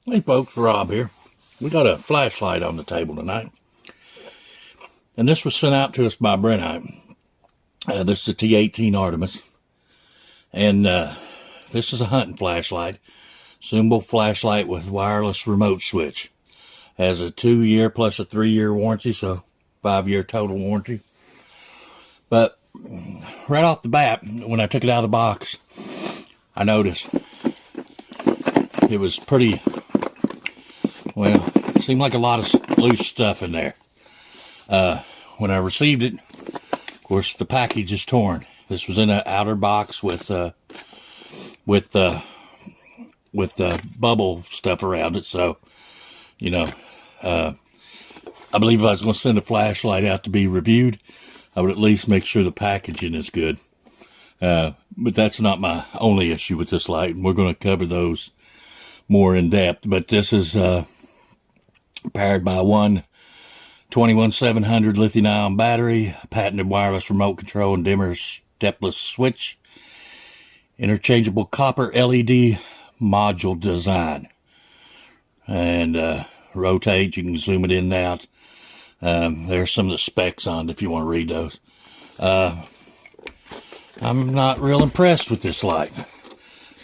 Hey folks, Rob here. We got a flashlight on the table tonight. And this was sent out to us by Brinyte. This is a T18 Artimas. And this is a hunting flashlight. Zoomable flashlight with wireless remote switch. Has a 2-year plus a 3-year warranty, so 5-year total warranty. But right off the bat, when I took it out of the box, I noticed it was pretty... Well, it seemed like a lot of loose stuff in there. When I received it, of course, the package is torn. This was in an outer box with bubble stuff around it. So, you know, I believe if I was going to send a flashlight out to be reviewed, I would at least make sure the packaging is good. But that's not my only issue with this light, and we're going to cover those more in depth. But this is powered by one 21700 lithium-ion battery, patented wireless remote control and dimmer stepless switch, interchangeable copper LED module design, and rotate. You can zoom it in and out. There's some of the specs on it if you want to read those. I'm not real impressed with this light.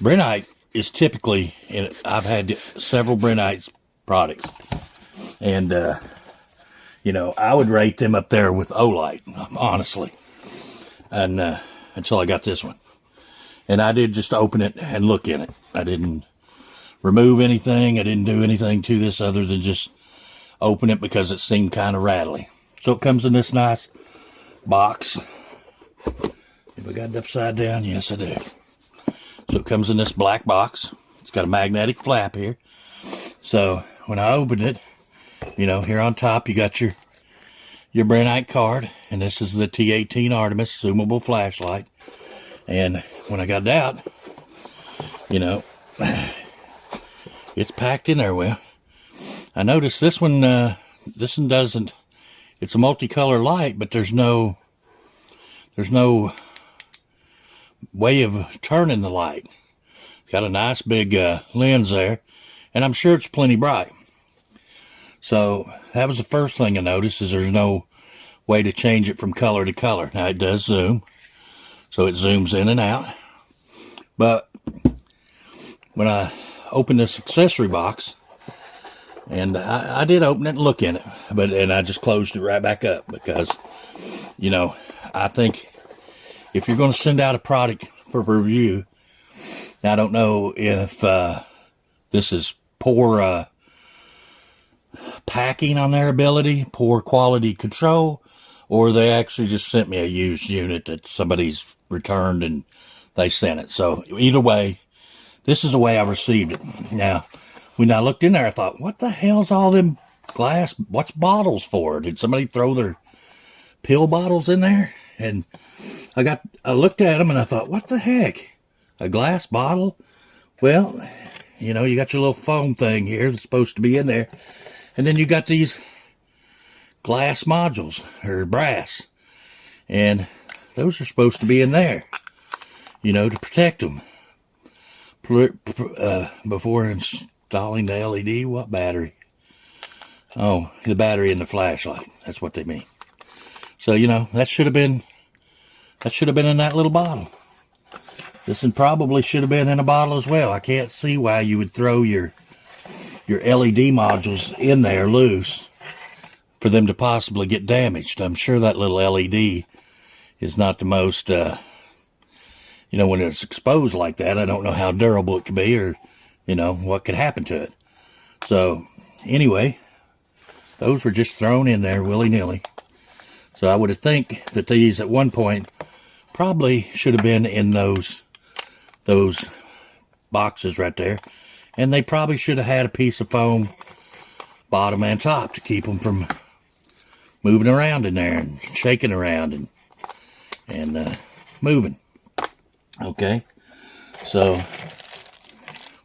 Brinyte is typically, I've had several Brinyte products, and you know, I would rate them up there with Olight, honestly, and until I got this one. And I did just open it and look in it. I didn't remove anything. I didn't do anything to this other than just open it because it seemed kind of rattly. So it comes in this nice box. Have I got it upside down? Yes, I do. So it comes in this black box. It's got a magnetic flap here. So when I opened it, you know, here on top you got your Brinyte card, and this is the T18 Artimas zoomable flashlight. And when I got it out, you know, it's packed in there well. I noticed this one doesn't, it's a multicolor light, but there's no way of turning the light. It's got a nice big lens there, and I'm sure it's plenty bright. So that was the first thing I noticed, is there's no way to change it from color to color. Now it does zoom, so it zooms in and out. But when I opened this accessory box, and I did open it and look in it, and I just closed it right back up because, you know, I think if you're going to send out a product for review, I don't know if this is poor packing on their ability, poor quality control, or they actually just sent me a used unit that somebody's returned and they sent it. So either way, this is the way I received it. Now, when I looked in there, I thought, what the hell's all them glass, what's bottles for? Did somebody throw their pill bottles in there? And I looked at them and I thought, what the heck? A glass bottle? Well, you know, you got your little foam thing here that's supposed to be in there. And then you got these glass modules, or brass. And those are supposed to be in there, you know, to protect them. Before installing the LED, what battery? Oh, the battery in the flashlight. That's what they mean. So, you know, that should have been in that little bottle. This one probably should have been in a bottle as well. I can't see why you would throw your LED modules in there loose for them to possibly get damaged. I'm sure that little LED is not the most, you know, when it's exposed like that, I don't know how durable it could be, or, you know, what could happen to it. So, anyway, those were just thrown in there willy-nilly. So I would think that these at one point probably should have been in those boxes right there. And they probably should have had a piece of foam bottom and top to keep them from moving around in there and shaking around and moving. Okay, so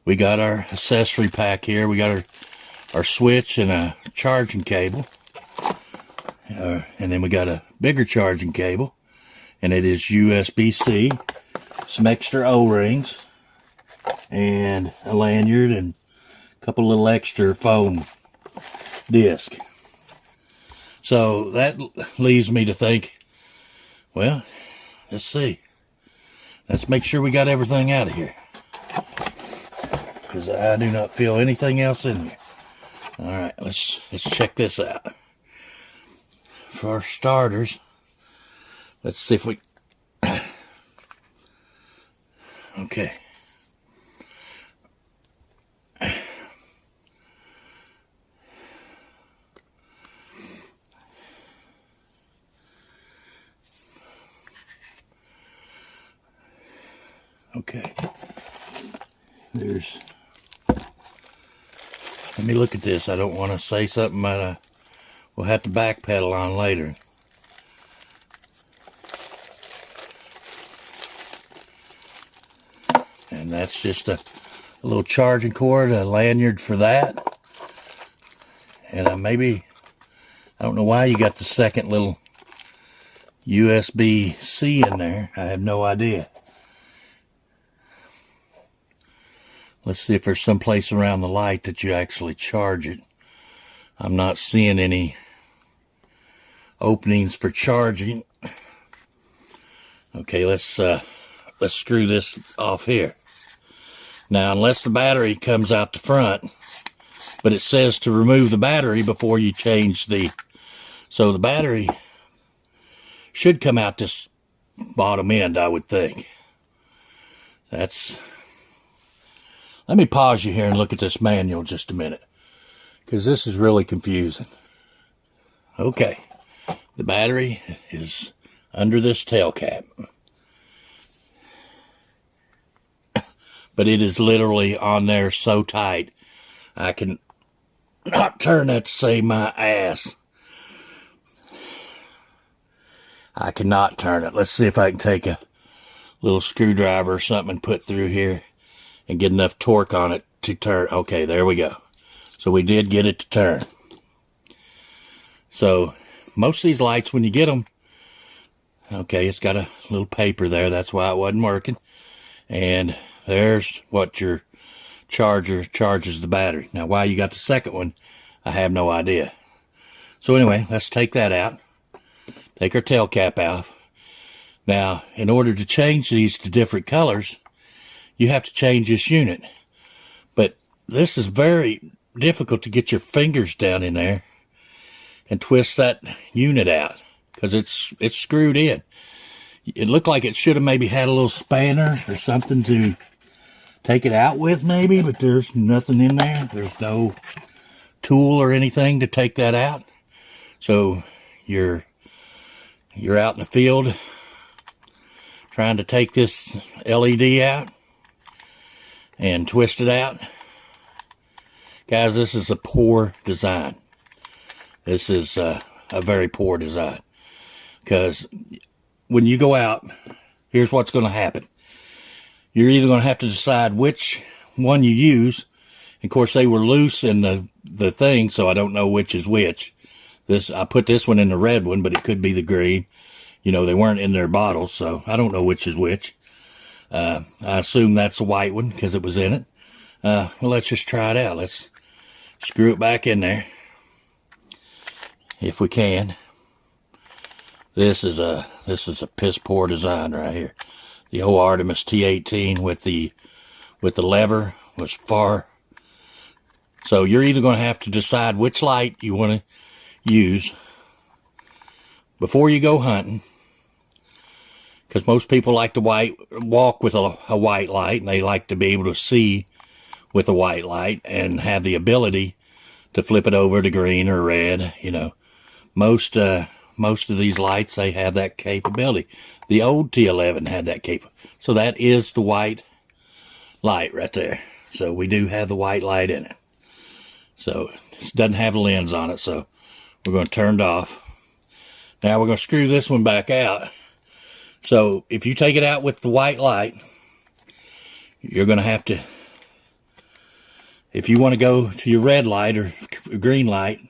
we got our accessory pack here. We got our switch and a charging cable. And then we got a bigger charging cable, and it is USB-C, some extra O-rings, and a lanyard, and couple little extra foam disc. So that leaves me to think, well, let's see. Let's make sure we got everything out of here, because I do not feel anything else in here. All right, let's check this out. For starters, let's see if we... Okay. Okay. There's... Let me look at this. I don't want to say something that we'll have to backpedal on later. And that's just a little charging cord, a lanyard for that. And I don't know why you got the second little USB-C in there. I have no idea. Let's see if there's some place around the light that you actually charge it. I'm not seeing any openings for charging. Okay, let's screw this off here. Now, unless the battery comes out the front, but it says to remove the battery before you change so the battery should come out this bottom end, I would think. Let me pause you here and look at this manual just a minute, because this is really confusing. Okay, the battery is under this tail cap, but it is literally on there so tight I can not turn that to save my ass. I cannot turn it. Let's see if I can take a little screwdriver or something and put through here and get enough torque on it to turn. Okay, there we go. So we did get it to turn. So most of these lights, when you get them, okay, it's got a little paper there. That's why it wasn't working. And there's what your charger charges the battery. Now, why you got the second one, I have no idea. So anyway, let's take that out. Take our tail cap out. Now, in order to change these to different colors, you have to change this unit. But this is very difficult to get your fingers down in there and twist that unit out, because it's screwed in. It looked like it should have maybe had a little spanner or something to take it out with, maybe, but there's nothing in there. There's no tool or anything to take that out. So you're out in the field trying to take this LED out and twist it out. Guys, this is a poor design. This is a very poor design, because when you go out, here's what's going to happen. You're either going to have to decide which one you use. Of course, they were loose in the thing, so I don't know which is which. I put this one in the red one, but it could be the green. You know, they weren't in their bottles, so I don't know which is which. I assume that's the white one because it was in it. Well, let's just try it out. Let's screw it back in there, if we can. This is a piss poor design right here. The old Artimas T18 with the lever was far. So you're either going to have to decide which light you want to use before you go hunting, because most people like to walk with a white light, and they like to be able to see with a white light and have the ability to flip it over to green or red. You know, most of these lights, they have that capability. The old T11 had that capability. So that is the white light right there. So we do have the white light in it. So it doesn't have a lens on it, so we're going to turn it off. Now we're going to screw this one back out. So if you take it out with the white light, you're going to have to, if you want to go to your red light or green light,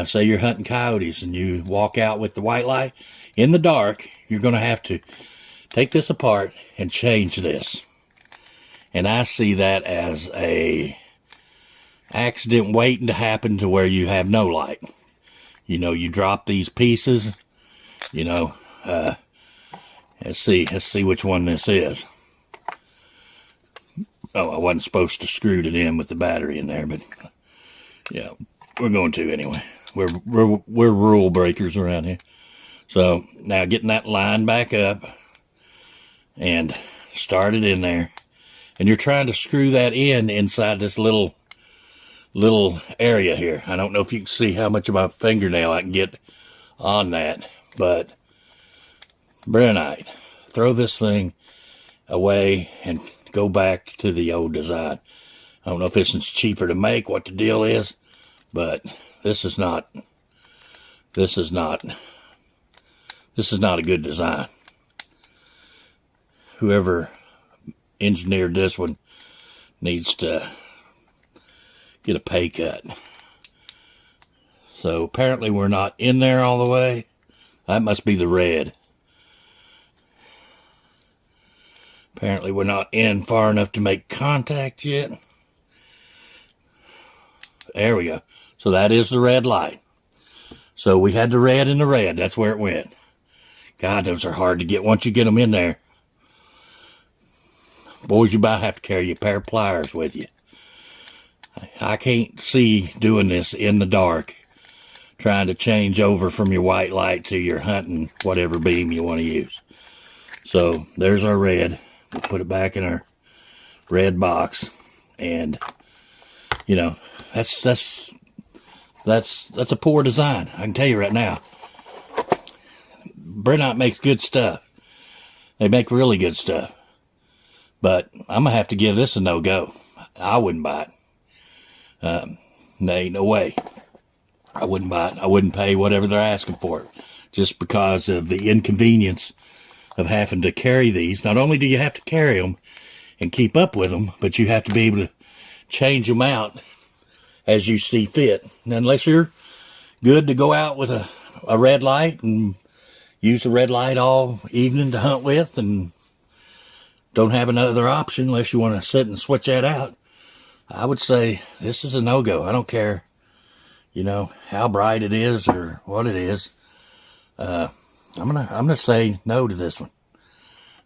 say you're hunting coyotes and you walk out with the white light in the dark, you're going to have to take this apart and change this. And I see that as a accident waiting to happen to where you have no light. You know, you drop these pieces, you know, let's see which one this is. Oh, I wasn't supposed to screw it in with the battery in there, but yeah, we're going to anyway. We're rule breakers around here. So now getting that line back up and start it in there. And you're trying to screw that in inside this little area here. I don't know if you can see how much of my fingernail I can get on that, but Brinyte, throw this thing away and go back to the old design. I don't know if this is cheaper to make, what the deal is, but this is not a good design. Whoever engineered this one needs to get a pay cut. So apparently we're not in there all the way. That must be the red. Apparently we're not in far enough to make contact yet. There we go. So that is the red light. So we had the red and the red. That's where it went. God, those are hard to get once you get them in there. Boys, you might have to carry a pair of pliers with you. I can't see doing this in the dark, trying to change over from your white light to your hunting whatever beam you want to use. So there's our red. We'll put it back in our red box, and you know, that's a poor design. I can tell you right now. Brinyte makes good stuff. They make really good stuff. But I'm going to have to give this a no-go. I wouldn't buy it. There ain't no way. I wouldn't buy it. I wouldn't pay whatever they're asking for it. Just because of the inconvenience of having to carry these. Not only do you have to carry them and keep up with them, but you have to be able to change them out as you see fit. And unless you're good to go out with a red light and use the red light all evening to hunt with and don't have another option unless you want to sit and switch that out, I would say this is a no-go. I don't care, you know, how bright it is or what it is. I'm gonna say no to this one.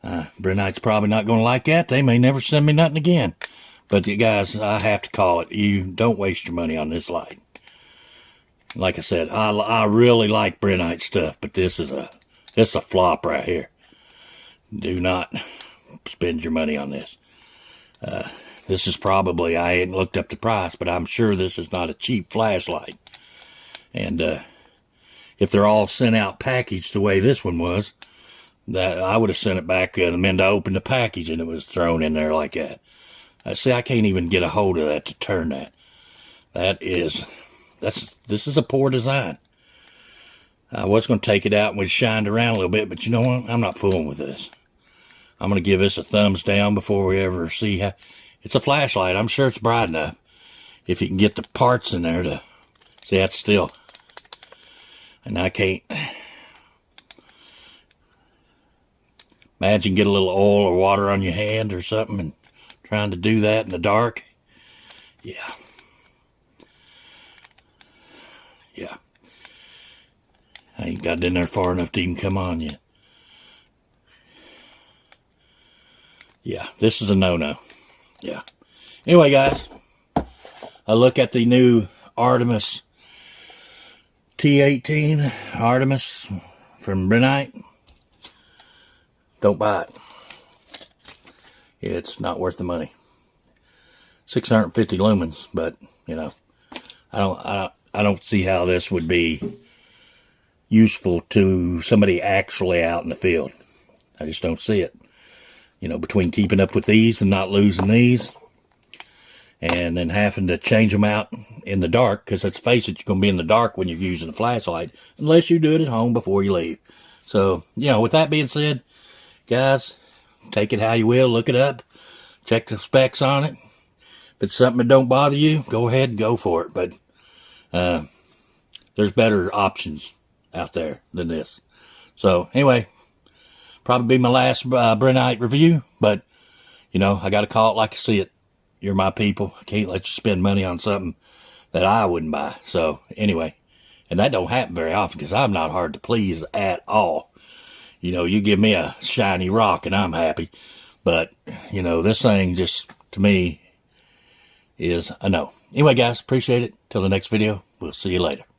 Brinyte's probably not gonna like that. They may never send me nothing again. But you guys, I have to call it. You don't waste your money on this light. Like I said, I really like Brinyte stuff, but this is a flop right here. Do not spend your money on this. This is probably, I ain't looked up the price, but I'm sure this is not a cheap flashlight. And if they're all sent out packaged the way this one was, that I would have sent it back to them to open the package and it was thrown in there like that. See, I can't even get a hold of that to turn that. This is a poor design. I was going to take it out and we shined around a little bit, but you know what? I'm not fooling with this. I'm going to give this a thumbs down before we ever see how. It's a flashlight. I'm sure it's bright enough. If you can get the parts in there to see, that's still. And I can't. Imagine get a little oil or water on your hand or something and trying to do that in the dark. Yeah. Yeah. I ain't got in there far enough to even come on yet. Yeah, this is a no-no. Yeah. Anyway, guys, a look at the new Artimas T18 Artimas from Brinyte. Don't buy it. It's not worth the money. 650 lumens, but you know, I don't see how this would be useful to somebody actually out in the field. I just don't see it. You know, between keeping up with these and not losing these, and then having to change them out in the dark, because let's face it, you're going to be in the dark when you're using a flashlight, unless you do it at home before you leave. So, you know, with that being said, guys, take it how you will, look it up, check the specs on it. If it's something that don't bother you, go ahead and go for it. But there's better options out there than this. So, anyway, probably be my last Brinyte review, but, you know, I got to call it like I see it. you're my people. I can't let you spend money on something that I wouldn't buy. So anyway, and that don't happen very often because I'm not hard to please at all. You know, you give me a shiny rock and I'm happy. But, you know, this thing just, to me, is a no. Anyway, guys, appreciate it. Till the next video, we'll see you later.